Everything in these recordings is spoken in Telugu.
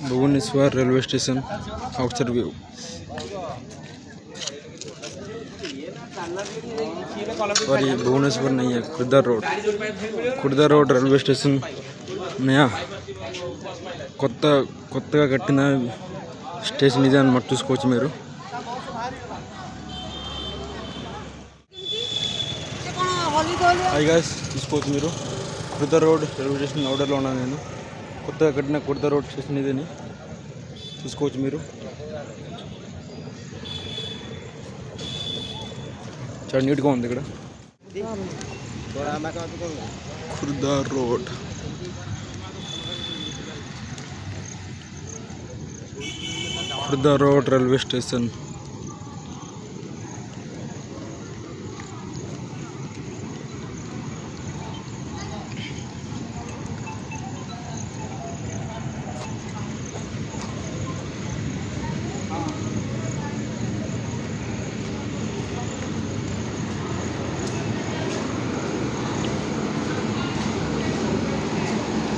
Bhubaneswar railway station outside view. और ये भुवनेश्वर नहीं है, खुर्दा रोड रेलवे स्टेशन नया కొత్తగా కట్టిన స్టేషన్ ఇది అన్నమాట। చూసుకోవచ్చు మీరు। హాయ్ గైస్, చూసుకోవచ్చు మీరు ఖుర్దా రోడ్ రైల్వే స్టేషన్ అవుటర్లో ఉన్నాను నేను। కొత్తగా కట్టిన ఖుర్దా రోడ్ స్టేషన్ ఇదని చూసుకోవచ్చు మీరు। చాలా నీట్గా ఉంది ఇక్కడ Khurda road. Khurda road railway station.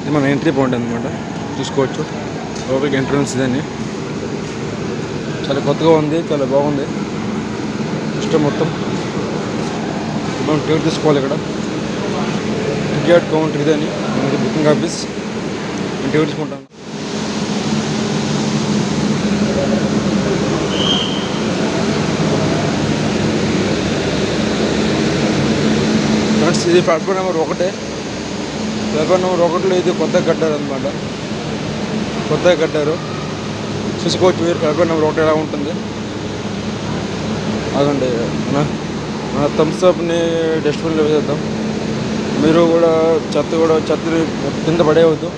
ఇది మన ఎంట్రీ పాయింట్ అన్నమాట। చూసుకోవచ్చు లోపలికి ఎంట్రన్స్ ఇదని। చాలా కొత్తగా ఉంది, చాలా బాగుంది సిస్టమ్ మొత్తం। మనం టికెట్ తీసుకోవాలి ఇక్కడ। టికెట్ కౌంటర్ ఇదని, మనకి బుకింగ్ ఆఫీస్। నేను టికెట్ తీసుకుంటాను। ఫ్రెండ్స్, ఇది ప్లాట్ఫామ్ నెంబర్ 1। ప్లాట్ఫామ్ నెంబర్ 1లో ఇది కొత్తగా కట్టారు అనమాట। కొత్తగా కట్టారు, చూసుకోవచ్చు మీరు ప్లాట్ఫామ్ నెంబర్ 1 ఎలా ఉంటుంది। అదండి మన థమ్స్అప్ని డస్ట్బిన్లో వేసేద్దాం। మీరు కూడా చెత్తని కింద పడేయవద్దు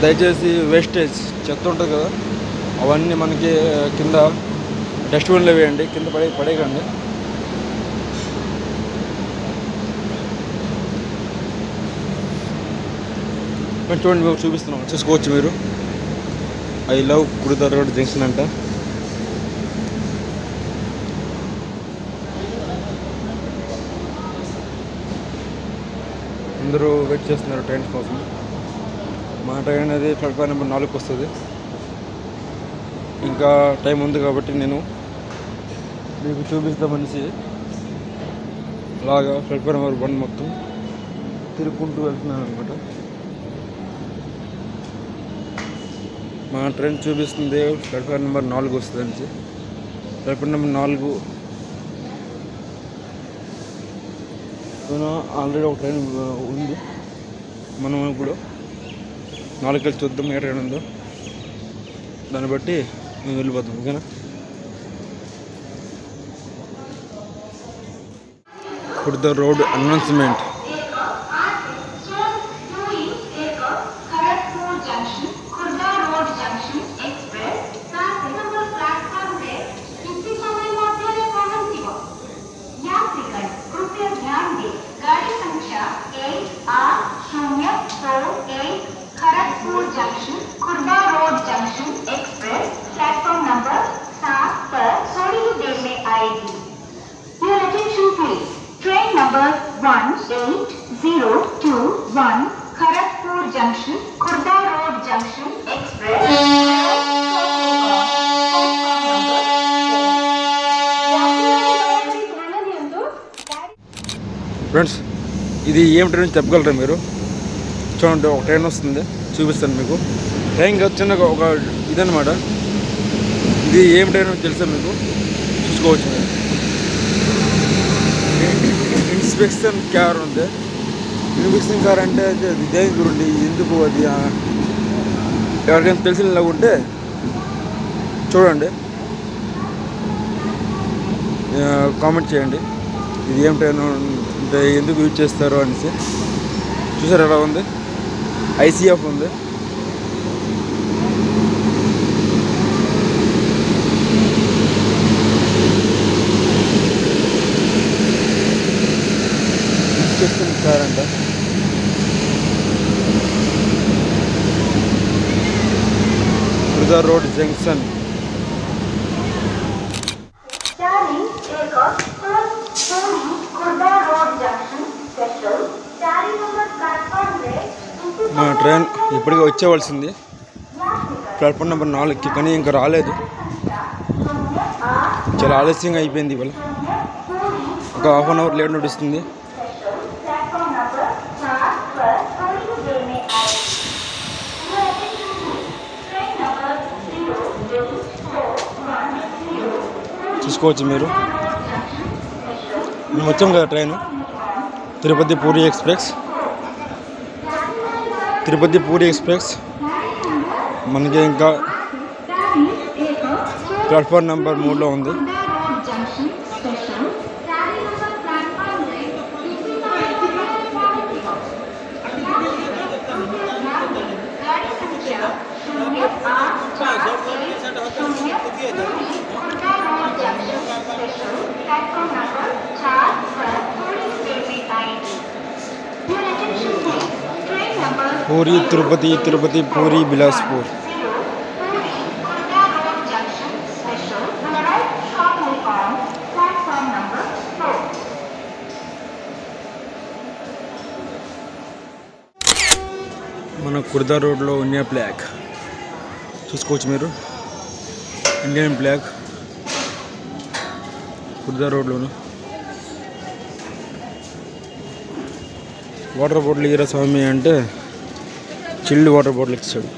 దయచేసి। వేస్టేజ్ చెత్త ఉంటుంది కదా, అవన్నీ మనకి కింద డస్ట్బిన్లో వేయండి, కింద పడేయకండి। చూడండి, మేము చూపిస్తున్నాం, చూసుకోవచ్చు మీరు। I love Khurda road junction అంట। అందరూ వెయిట్ చేస్తున్నారు ట్రైన్స్ కోసం। మా ట్రైన్ అనేది ప్లాట్ఫామ్ నెంబర్ 4కి వస్తుంది। ఇంకా టైం ఉంది కాబట్టి నేను మీకు చూపిస్తామనేసి అలాగా ప్లాట్ఫామ్ నెంబర్ 1 మొత్తం తిరుగుకుంటూ వెళ్తున్నాను అనమాట। మా ట్రైన్ చూపిస్తుంది ప్లాట్ఫామ్ నెంబర్ 4 వస్తుంది అనేసి। ప్లాట్ఫామ్ నెంబర్ 4 ఆల్రెడీ ఒక ట్రైన్ ఉంది। మనం ఇప్పుడు 4కి వెళ్ళి చూద్దాం ఏ ట్రైన్ ఉందో, దాన్ని బట్టి మేము వెళ్ళిపోతాం, ఓకేనా। Khurda road announcement. Train number 18021 Kharagpur Junction, Khurda Road Junction Express. Friends, ఇది ఏం ట్రైన్ చెప్పగలరా మీరు? చూడండి, ఒక ట్రైన్ వస్తుంది, చూపిస్తాను మీకు। ట్రైన్ చిన్న ఒక ఇదన్నమాట। ఇది ఏం ట్రైన్ తెలుసా మీకు? చూసుకోవచ్చు మీరు। ఇన్స్పెక్షన్ కార్ ఉంది। ఇన్స్పెక్షన్ కార్ అంటే దేని గురించి, ఎందుకు అది ఎవరికైనా తెలిసినలా ఉంటే చూడండి, కామెంట్ చేయండి। ఇది ఏం ట్రైన్ అంటే ఎందుకు యూజ్ చేస్తారు అనేసి। చూసారు ఎలా ఉంది? ICF ఉంది। ఇన్స్పెక్షన్ కార్ అంట। Khurda road junction. ట్రైన్ ఇప్పటికే వచ్చేవలసింది ప్లాట్ఫామ్ నెంబర్ 4కి, కానీ ఇంకా రాలేదు. చాలా ఆలస్యంగా అయిపోయింది ఇవాళ. ఒక హాఫ్ అన్ అవర్ లేట్ నడుస్తుంది. చూసుకోవచ్చు మీరు. మేము వచ్చాం కదా train, Tirupati puri express. Tirupati puri express మనకి ఇంకా ప్లాట్ఫామ్ నెంబర్ 3లో ఉంది. పూరి తిరుపతి, తిరుపతి పూరి బిలాస్పూర్. మన కుర్దా రోడ్లో ఇండియన్ ఫ్లాగ్ చూసుకోవచ్చు మీరు. ఇండియన్ ఫ్లాగ్ కుర్దా రోడ్లోను. వాటర్ బాటిల్ ఇరా స్వామి అంటే చిల్డ్ వాటర్ బాటిల్ ఇచ్చాడు.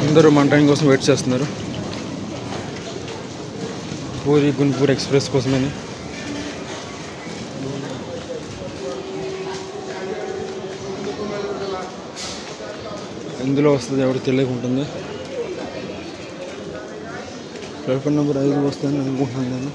అందరూ మన ట్రైన్ కోసం వెయిట్ చేస్తున్నారు, పూరి గుంటూరు ఎక్స్ప్రెస్ కోసమని. ఎందులో వస్తుంది ఎవరికి తెలియకుంటుంది. ప్లాట్ఫామ్ నెంబర్ 5 వస్తుందని అనుకుంటున్నాను నేను.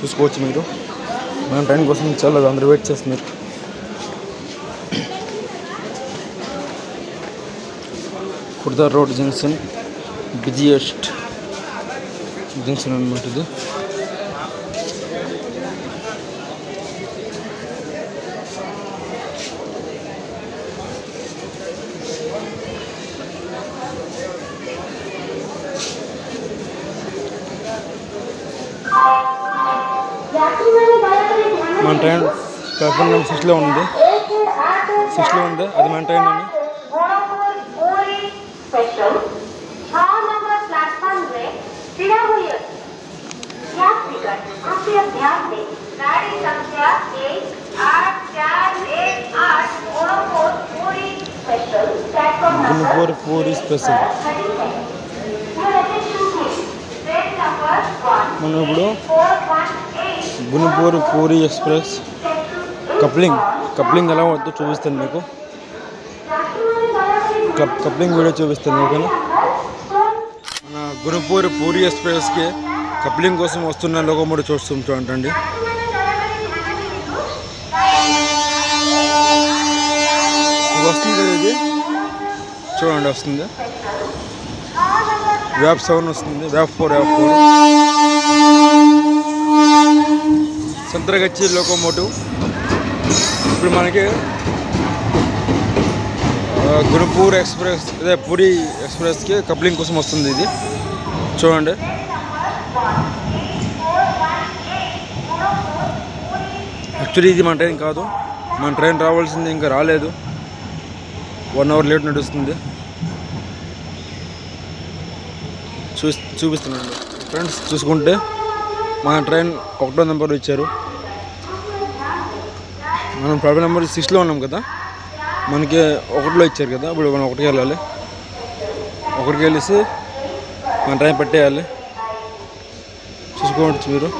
చూసుకోవచ్చు మీరు. మన ట్రైన్ కోసం చాలా అందరూ వెయిట్ చేస్తున్నారు. Khurda road junction busiest junction అనమాట ఇది. మన ట్రైన్ ప్లాట్ఫామ్ నెంబర్ 6లో ఉంది. అది మన ట్రైన్ అని. గుంటూరు పూరి స్పెషల్. మనం ఇప్పుడు గుంటూరు పూరి ఎక్స్ప్రెస్ కప్లింగ్ ఎలా అవుతుందో చూపిస్తాను మీకు. కప్లింగ్ వీడియో చూపిస్తాను. ఓకేనా? మన గుంటూరు పూరి ఎక్స్ప్రెస్కి కప్లింగ్ కోసం వస్తున్న లోకోమోటివ్ చూస్తుంటండి. ఇది వస్తుంది, ఇది చూడండి వస్తుంది. వ్యాప్ 7 వస్తుంది, వ్యాప్ 4 సంతరగచ్చి లోకోమోటివ్. ఇప్పుడు మనకి గుంటూరు ఎక్స్ప్రెస్ అదే పూరి ఎక్స్ప్రెస్కి కప్లింగ్ కోసం వస్తుంది. ఇది చూడండి. యాక్చువల్లీ ఇది మన ట్రైన్ కాదు. మన ట్రైన్ రావాల్సింది ఇంకా రాలేదు. 1 అవర్ లేట్ నడుస్తుంది. చూపిస్తున్నాను ఫ్రెండ్స్. చూసుకుంటే మన ట్రైన్ 1వ నెంబర్ ఇచ్చారు. మనం ప్లాట్ఫామ్ నెంబర్ 6లో ఉన్నాం కదా, మనకి 1లో ఇచ్చారు కదా. ఇప్పుడు మనం 1కి వెళ్ళాలి. 1కి వెళ్ళేసి మన ట్రైన్ పట్టేయాలి. చూసుకోవచ్చు మీరు.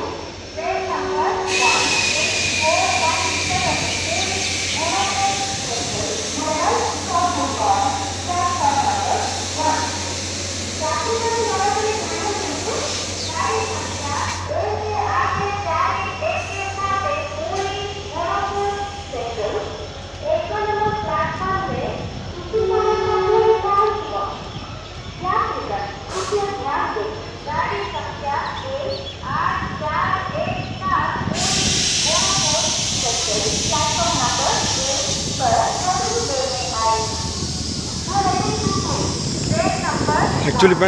యాక్చువల్లీ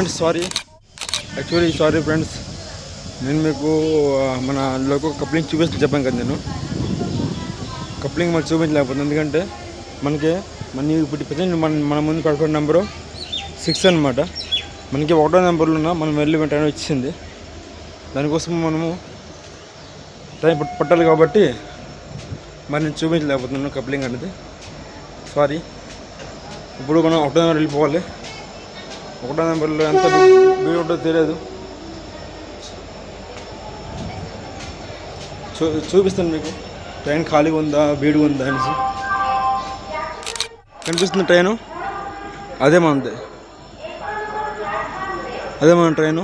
ఫ్రెండ్స్ నేను మీకు మన లోకో కప్లింగ్ చూపిస్తే చెప్పాను కదా. నేను కప్లింగ్ మనకు చూపించలేకపోతుంది, ఎందుకంటే మనకి ఇప్పుడు ప్రజెంట్ మన ముందు ప్లాట్ఫామ్ నెంబరు 6 అనమాట. మనకి 1వ నెంబర్లో ఉన్న మనం వెళ్ళి వెంటనే వచ్చింది. దానికోసం మనము టైం పట్టాలి కాబట్టి మరి నేను చూపించలేకపోతున్నాను కప్లింగ్ అనేది. సారీ. ఇప్పుడు మనం 1వ నెంబర్ వెళ్ళిపోవాలి. 1వ నెంబర్లో ఎంత భీడు ఉంటుందో తెలియదు. చూపిస్తాను మీకు ట్రైన్ ఖాళీగా ఉందా భీడుగా ఉందా అనేసి. కనిపిస్తుంది ట్రైను, అదే మన ట్రైన్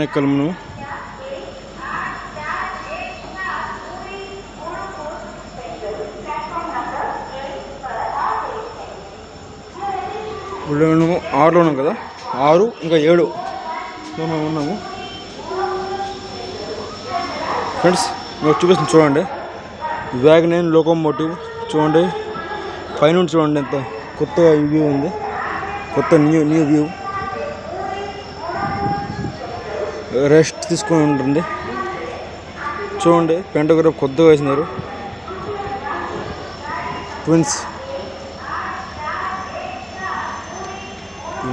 ఎక్కాలి మనం. ఇప్పుడు మేము 6లో ఉన్నాం కదా, 6 ఇంకా 7 మేము ఉన్నాము ఫ్రెండ్స్. మీకు చూపిస్తుంది చూడండి, వ్యాగన్ లోకోమోటివ్ చూడండి. పైనుండి చూడండి ఎంత కొత్తగా వ్యూ ఉంది, కొత్త న్యూ వ్యూ. రెస్ట్ తీసుకొని ఉంటుంది చూడండి. పెంటగ్రాఫ్ కొత్తగా వేసినారు. ట్విన్స్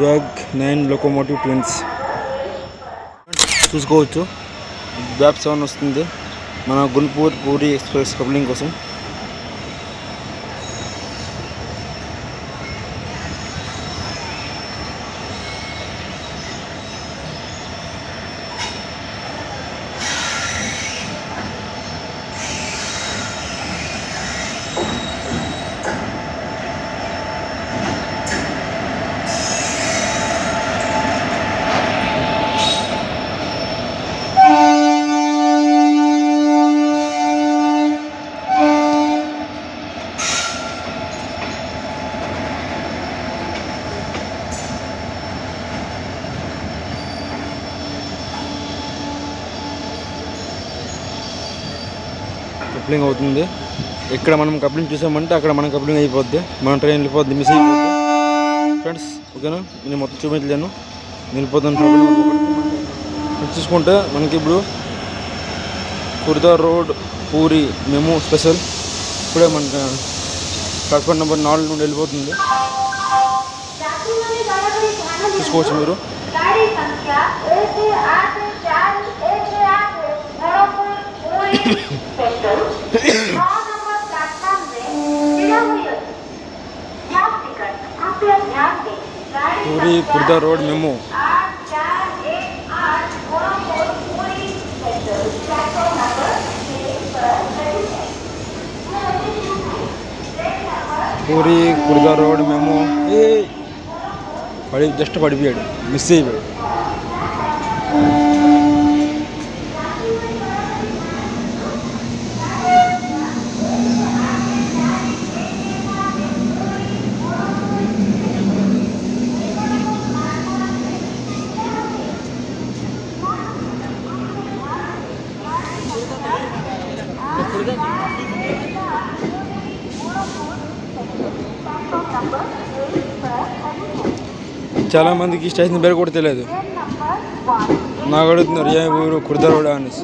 WAG-9 లోకోమోటివ్ ట్విన్స్ చూసుకోవచ్చు. బ్యాప్ 7 వస్తుంది మన గుల్పూర్ పూరి ఎక్స్ప్రెస్ కప్లింగ్ కోసం. కప్లింగ్ అవుతుంది. ఇక్కడ మనం కప్లింగ్ చూసామంటే అక్కడ మనం కప్లింగ్ అయిపోద్ది, మన ట్రైన్ వెళ్ళిపోద్ది, మిస్ అయిపోద్ది ఫ్రెండ్స్. ఓకేనా, నేను మొత్తం చూపించలేను, వెళ్ళిపోతాను. చూసుకుంటే మనకి ఇప్పుడు Khurda road puri memo special ఇప్పుడే మనకి ప్లాట్ఫామ్ నెంబర్ 4 నుండి వెళ్ళిపోతుంది. చూసుకోవచ్చు మీరు. Puri Khurda road memo. Puri Khurda road memo. Just పడిపోయాడు, మిస్ అయిపోయాడు. చాలా మందికి స్టేషన్ పేరు కూడా తెలియదు. నాకు అడుగుతున్నారు ఏ ఊరు ఖుర్దా రోడ్ అనేసి.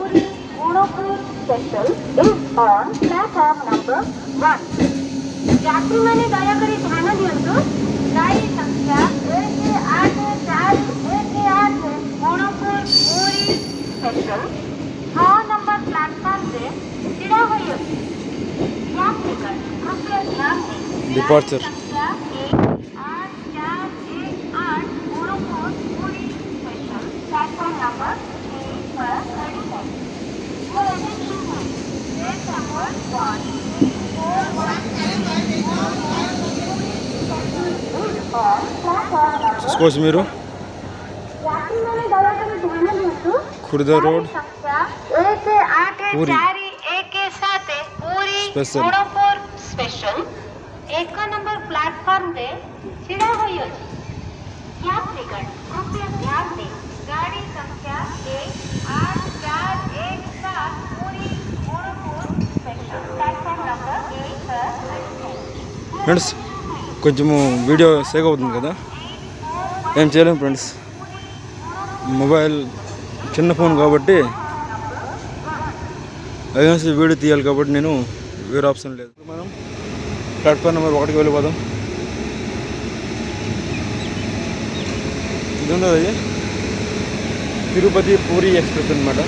డిపార్చర్. చూసుకోవచ్చు మీరు. ఖుర్దా रोड पूरी स्पेशल 1 नंबर प्लेटफॉर्म पे छिड़ा हुई अछि। यात्रीगण कृपया ध्यान दें, गाड़ी संख्या 8417 पूरी गोरखपुर स्पेशल प्लेटफॉर्म नंबर 1 पर फ्रेंड्स కొంచెము వీడియో సేవ్ అవుతుంది కదా, ఏం చేయలేము ఫ్రెండ్స్. మొబైల్ చిన్న ఫోన్ కాబట్టి అదేసి వీడియో తీయాలి కాబట్టి నేను వేరే ఆప్షన్ లేదు. మనం ప్లాట్ఫామ్ నెంబర్ 1కి వెళ్ళిపోదాం. ఇది ఉంది అది తిరుపతి పూరి ఎక్స్ప్రెస్ అనమాట.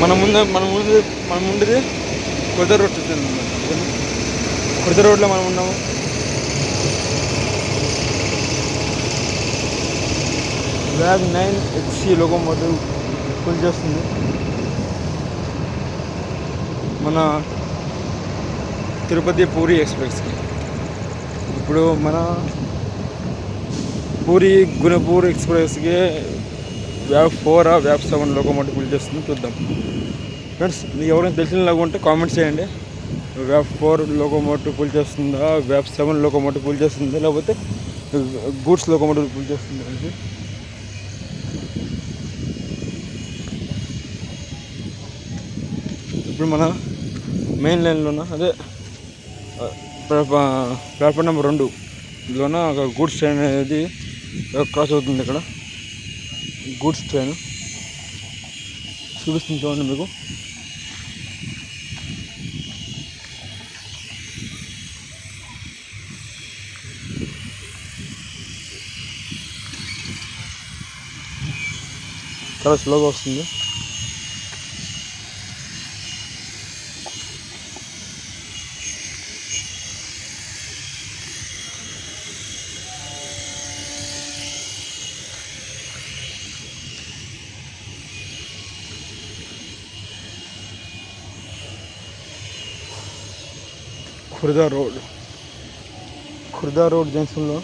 మన ముందుది కొత్త రోడ్ వచ్చింది అనమాట. కొత్త రోడ్లో మనం ఉన్నాము. బ్యాగ్ 9HC లోకోమోటివ్ ఫుల్ చేస్తుంది. మన తిరుపతి పూరి ఎక్స్ప్రెస్కి ఇప్పుడు మన పూరి గుణపూర్ ఎక్స్ప్రెస్కి వ్యాప్ 4 వ్యాప్ 7 లోకోమోటివ్ ఫుల్ చేస్తుంది. చూద్దాం ఫ్రెండ్స్. మీకు ఎవరైనా తెలిసినలాగా ఉంటే కామెంట్స్ చేయండి. వ్యాప్ 4 లోకోమోటివ్ ఫుల్ చేస్తుందా, వ్యాప్ 7 లోకోమోటివ్ ఫుల్ చేస్తుందా, లేకపోతే గూడ్స్ లోకోమోటివ్ ఫుల్ చేస్తుందా అనేది. ఇప్పుడు మన మెయిన్ లైన్లోన అదే ప్లాట్ఫామ్ నెంబర్ 2లోన ఒక గూడ్స్ ట్రైన్ అనేది క్రాస్ అవుతుంది. ఇక్కడ గూడ్స్ ట్రైన్ చూపిస్తుంది చూడండి మీకు. చాలా స్లోగా వస్తుంది. ఖుర్దా రోడ్ జంక్షన్లో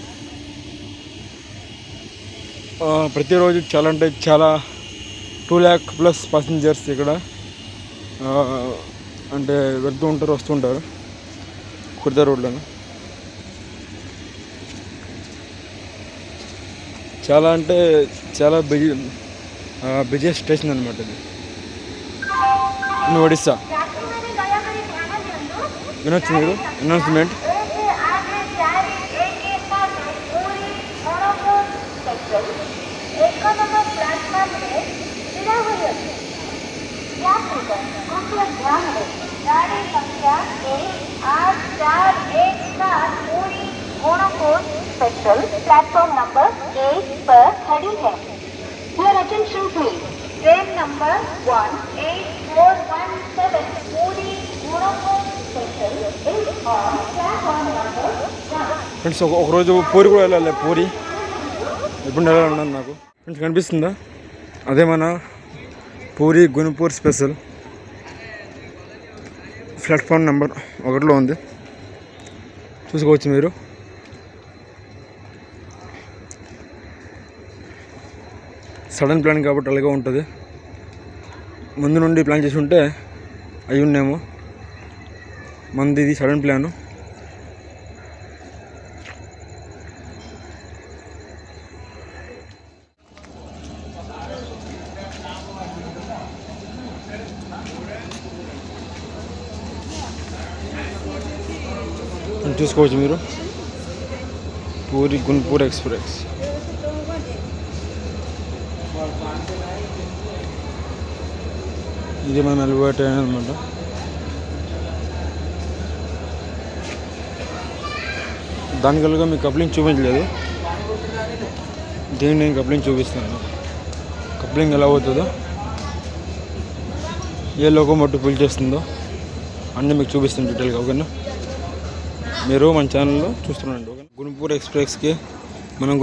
ప్రతిరోజు చాలా అంటే చాలా 2 lakh ప్లస్ ప్యాసింజర్స్ ఇక్కడ అంటే వెళ్తూ ఉంటారు, వస్తూ ఉంటారు ఖుర్దా రోడ్లో. చాలా అంటే చాలా బిజియెస్ట్ స్టేషన్ అనమాట ఇది. ఒడిస్సా వినొచ్చు మీరు అనౌన్స్మెంట్. गाड़ी संख्या 18417 पूरी गोरखपुर स्पेशल प्लेटफॉर्म नंबर 8 पर खड़ी है. Your attention please. Train number 18417 पूरी Gorakhpur special is on platform number 1. Friends ఒకరోజు పూరి కూడా వెళ్ళాలి. పూరి ఎప్పుడు వెళ్ళాలన్నది నాకు ఫ్రెండ్స్ కనిపిస్తుందా, అదే మన Puri Gunupur special platform number 1లో ఉంది. చూసుకోవచ్చు మీరు. సడన్ ప్లాన్ కాబట్టి అలాగే ఉంటుంది. ముందు నుండి ప్లాన్ చేసి ఉంటే అయి ఉన్నాము. మంది ఇది సడన్ ప్లాను. చూసుకోవచ్చు మీరు పూరి గుణపూర్ ఎక్స్ప్రెస్. ఇది మనం వెళ్ళిపోయే ట్రైన్ అనమాట. దానికలుగా మీకు కప్లింగ్ చూపించలేదు, దీన్ని నేను కప్లింగ్ చూపిస్తాను. కప్లింగ్ ఎలా అవుతుందో, ఏ లోకోమోటివ్ ఫుల్ చేస్తుందో అన్నీ మీకు చూపిస్తాను డీటెయిల్గా. ఓకేనా, మీరు మన ఛానల్లో చూస్తున్నాండి. ఓకే, గుణపూర్ ఎక్స్ప్రెస్కి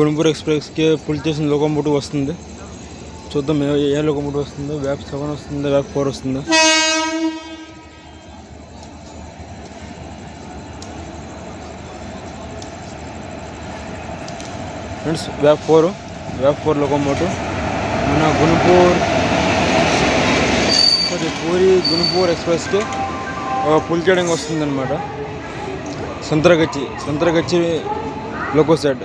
గుణపూర్ ఎక్స్ప్రెస్కి ఫుల్ చేసిన లోకోమోటివ్ వస్తుంది. చూద్దాం ఏ లోకోమోటివ్ వస్తుందో. వ్యాప్ 7 వస్తుందా, వ్యాప్ 4 వస్తుందా. ఫ్రెండ్స్ వ్యాప్ 4 లోకోమోటివ్ మన పూరి గుణపూర్ ఎక్స్ప్రెస్కి ఫుల్ చేయడానికి వస్తుందన్నమాట. సంతరగచ్చి లోకో సైడ్.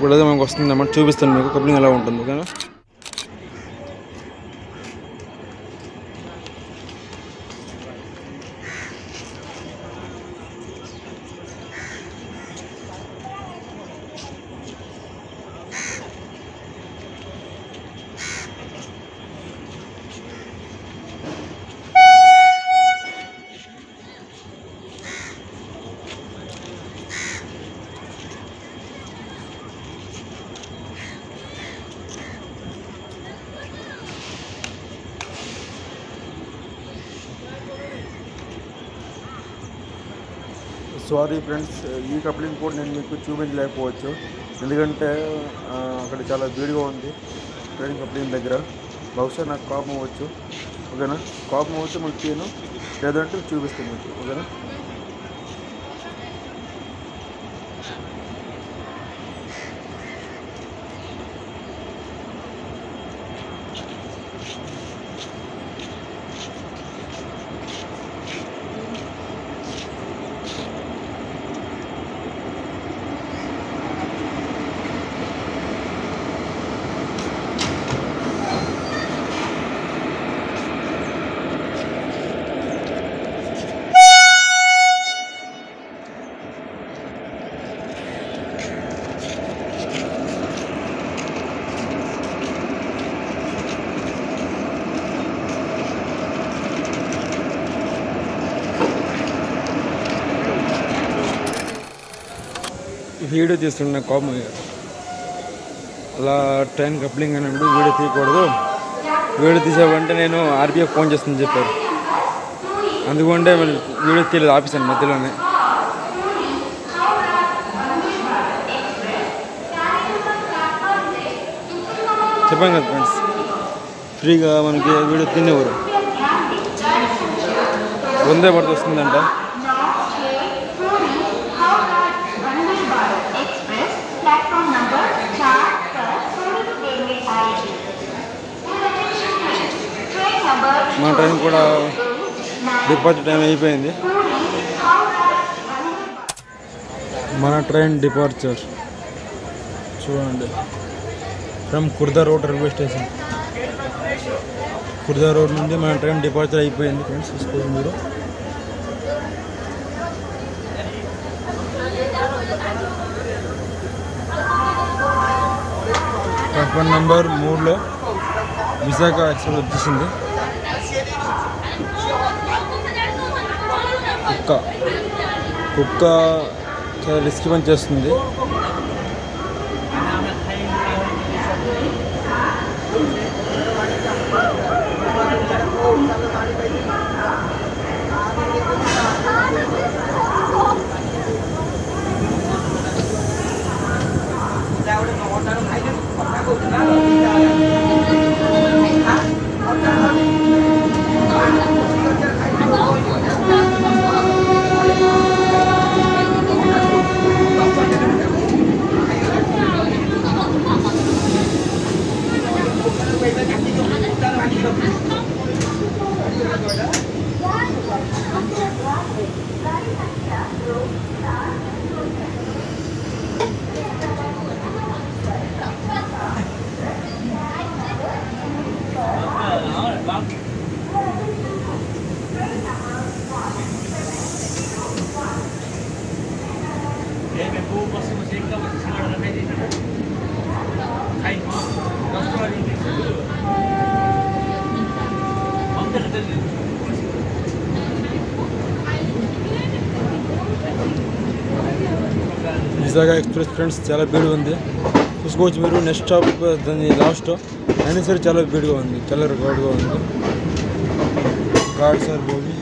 ఇప్పుడు అదే మనకు వస్తుంది అన్నమాట. చూపిస్తాను మీకు కప్లింగ్ ఎలా ఉంటుంది. ఓకేనా. సారీ ఫ్రెండ్స్, ఈ కప్లింగ్ కూడా నేను మీకు చూపించలేకపోవచ్చు. ఎందుకంటే అక్కడ చాలా వేడిగా ఉంది ట్రైన్ కప్లింగ్ దగ్గర. బహుశా నాకు కోపం అవ్వచ్చు. ఓకేనా. కోపం అవుతే మీకు తీయను, లేదంటే చూపిస్తాను మీకు. ఓకేనా. వీడియో తీస్తున్న కోపం అలా ట్రైన్ కప్లింగ్ అన్నప్పుడు వీడియో తీయకూడదు. వీడియో తీసావంటే నేను ఆర్బీఐ ఫోన్ చేస్తుందని చెప్పారు. అందుకుంటే మళ్ళీ వీడియో తీయలేదు, ఆపేసాను మధ్యలోనే. చెప్పాను కదా ఫ్రెండ్స్, ఫ్రీగా మనకి వీడియో తినేవారు. వందే భారత్ వస్తుందంట. మన ట్రైన్ కూడా డిపార్చర్ టైం అయిపోయింది. మన ట్రైన్ డిపార్చర్ చూడండి from Khurda road railway station. Khurda road నుండి మన ట్రైన్ డిపార్చర్ అయిపోయింది ఫ్రెండ్స్. చూసుకోండి మీరు. ప్లాట్ఫామ్ నెంబర్ 3లో విశాఖ ఎక్స్ప్రెస్ వచ్చేసింది. కుక్క చాలా రిస్క్ పని చేస్తుంది. విశాఖ ఎక్స్ప్రెస్ ఫ్రెండ్స్ చాలా భీడు ఉంది. చూసుకోవచ్చు మీరు. నెక్స్ట్ స్టాప్ దాని లాస్ట్ అయినా సరే చాలా భీడుగా ఉంది. చాలా రికార్డుగా ఉంది. Guard sir bogie.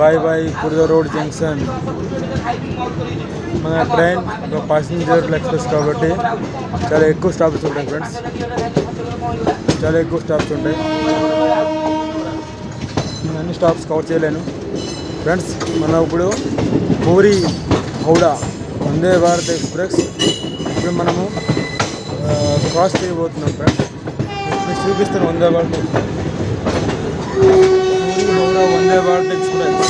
Bye bye Khurda road junction. మన ట్రైన్ ఒక ప్యాసింజర్ ఎక్స్ప్రెస్ కాబట్టి చాలా ఎక్కువ స్టాప్స్ ఉంటాయి ఫ్రెండ్స్. చాలా ఎక్కువ స్టాప్స్ ఉంటాయి. నేను అన్ని స్టాప్స్ కవర్ చేయలేను ఫ్రెండ్స్. మనం ఇప్పుడు పూరి హౌడా వందే భారత్ ఎక్స్ప్రెస్ ఇప్పుడు మనము క్రాస్ చేయబోతున్నాం ఫ్రెండ్స్. మీకు చూపిస్తాను Vande Bharat express. Puri Howrah Vande Bharat express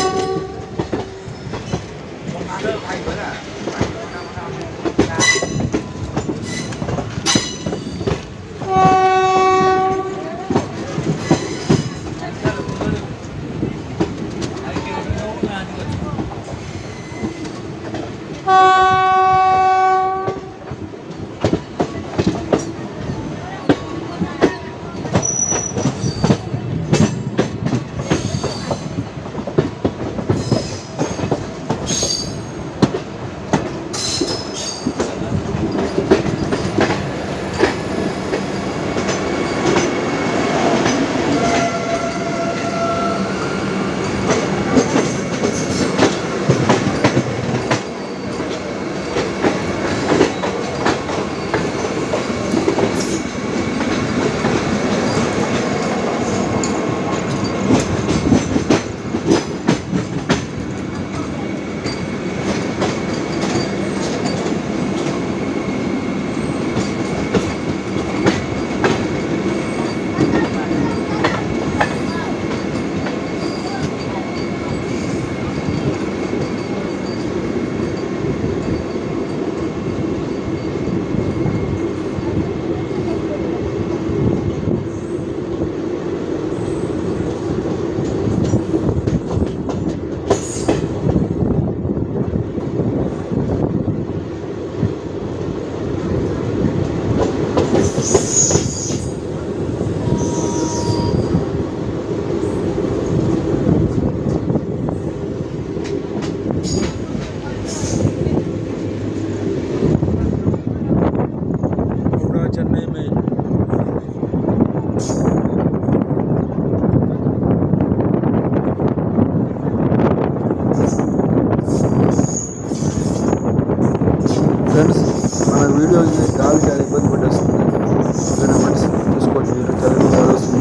friends మన వీడియోకి గాలి చాలా ఇబ్బంది పెట్టేస్తుంది. ఫ్రెండ్స్ చూసుకోవచ్చు, వీడియో చాలా బాగా వస్తుంది.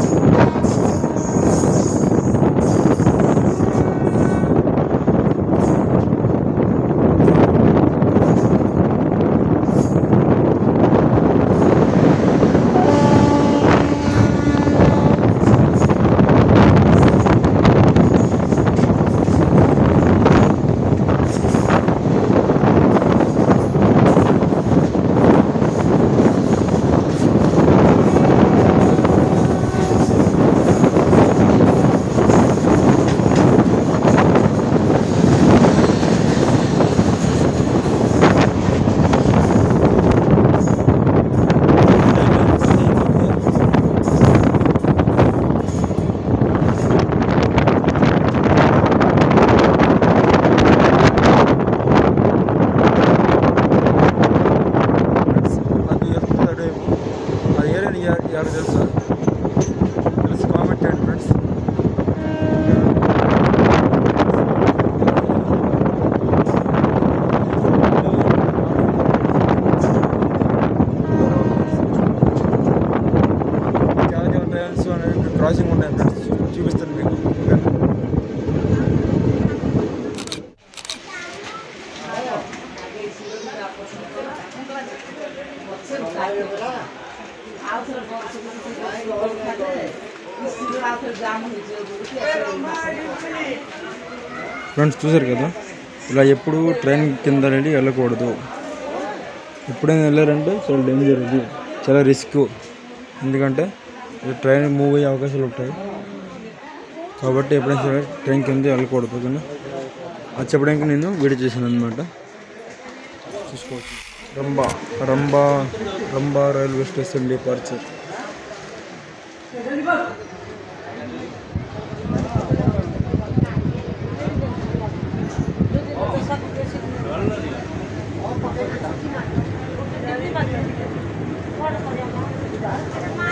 ఎవరు తెలుసా? తెలిసి కామెంట్ చేయండి ఫ్రెండ్స్. చాలా చాలా ట్రైన్స్ అనేది క్రాసింగ్ ఉన్నాయి ఫ్రెండ్స్, చూపిస్తాను మీకు. ఫ్రెండ్స్ చూసారు కదా, ఇలా ఎప్పుడు ట్రైన్ కింద అనేది వెళ్ళకూడదు. ఎప్పుడైనా వెళ్ళారంటే చాలా డేంజర్, ఇది చాలా రిస్క్. ఎందుకంటే ట్రైన్ మూవ్ అయ్యే అవకాశాలు ఉంటాయి కాబట్టి ఎప్పుడైనా సరే ట్రైన్ కింద వెళ్ళకూడదు. కానీ అది చెప్పడానికి నేను వీడియో చేశాను అనమాట. చూసుకోవచ్చు. Rumba railway station departure.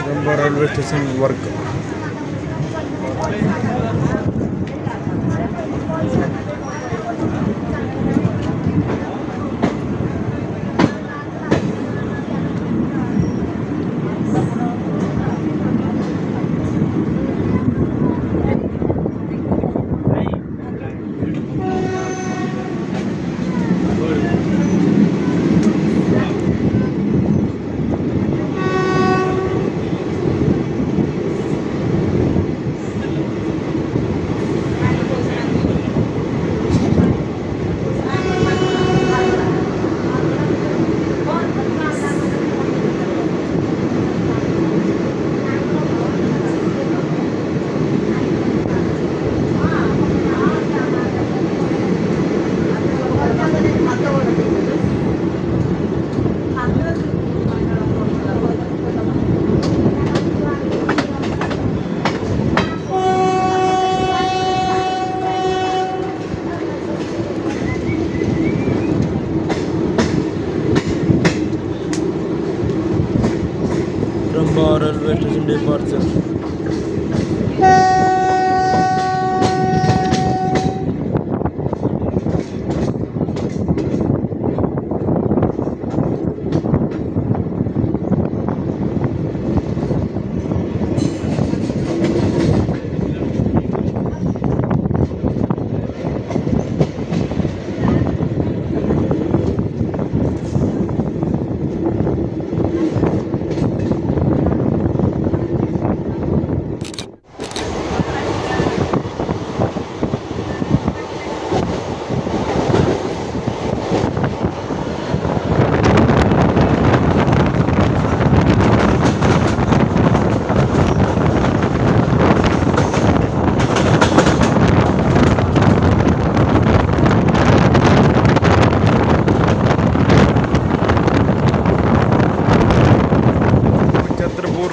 Rumba railway station work. Amba railway station departure.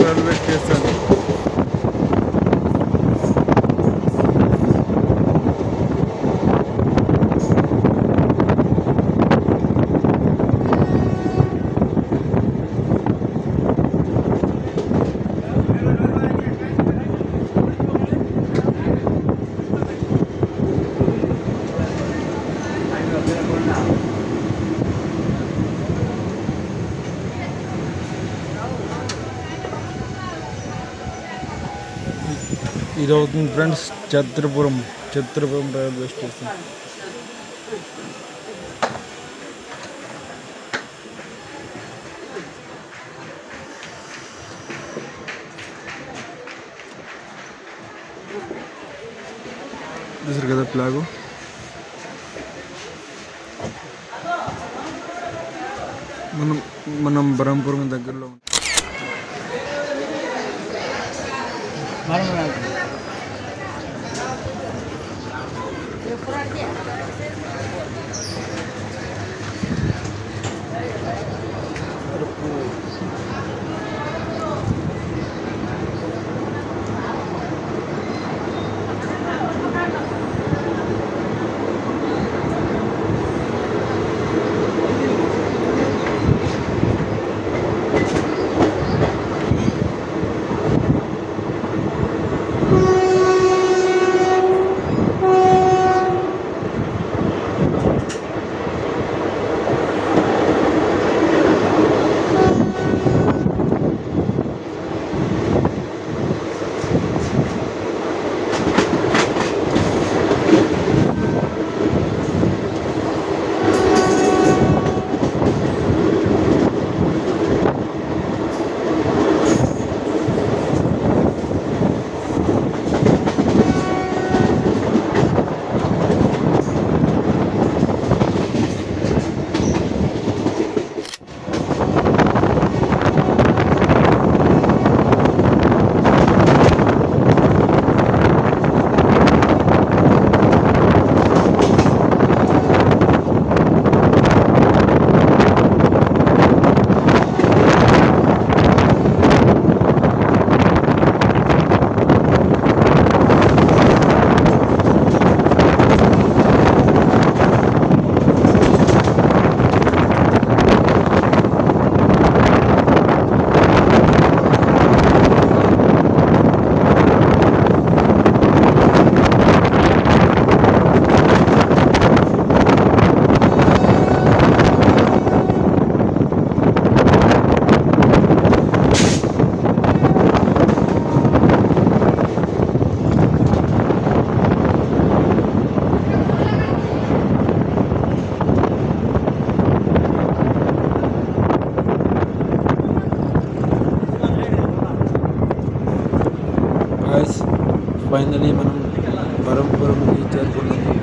Railway station. ఇది అవుతుంది ఫ్రెండ్స్ ఛత్రపురం రైల్వే స్టేషన్. చూసారు కదా ఫ్లాగు. మనం బరంపురం దగ్గరలో ఉంటాం. ఫైనలీ మనం బరంపురంకి చేరుకున్నాము.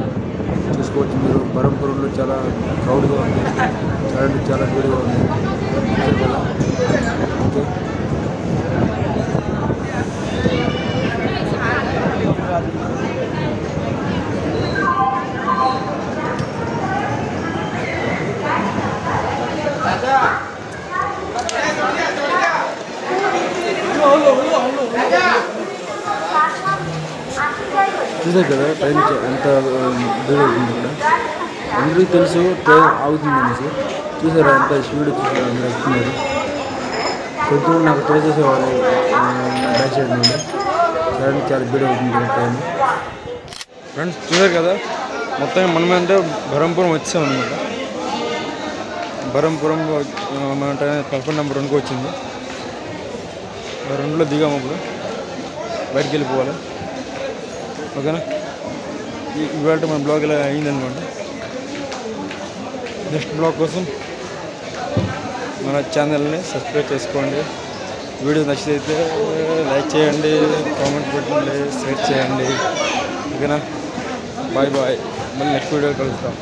చూసుకోవచ్చు మీరు, బరంపురంలో చాలా క్రౌడ్గా ఉంది, చాలా వేడిగా ఉంది. ఓకే, చూసారు కదా ట్రైన్ ఎంత వేడి అవుతుంది ఇక్కడ. అందరికీ తెలుసు ట్రైన్ ఆగుతుంది అనేసి. చూసారా ఎంత స్పీడ్ చూసారా అందరూ వస్తున్నారు. కొంచెం నాకు తెలిసేసేవారు బ్యాక్ సైడ్ నుండి చాలా బీడ్ అవుతుంది ట్రైన్. ఫ్రెండ్స్ చూసారు కదా, మొత్తంగా మనమంటే బరంపురం వచ్చాం అనమాట. బరంపురం మన ట్రైన్ ప్లాట్ఫామ్ నెంబర్ 2కి వచ్చింది. 2లో దిగాము. ఇప్పుడు బయటికి వెళ్ళిపోవాలి. ఓకేనా, ఇవాళ మన బ్లాగ్ ఇలా అయిందనమాట. నెక్స్ట్ బ్లాగ్ కోసం మన ఛానల్ని సబ్స్క్రైబ్ చేసుకోండి. వీడియో నచ్చితే లైక్ చేయండి, కామెంట్ పెట్టండి, షేర్ చేయండి. ఓకేనా, బాయ్ బాయ్. మళ్ళీ నెక్స్ట్ వీడియో కలుస్తాం.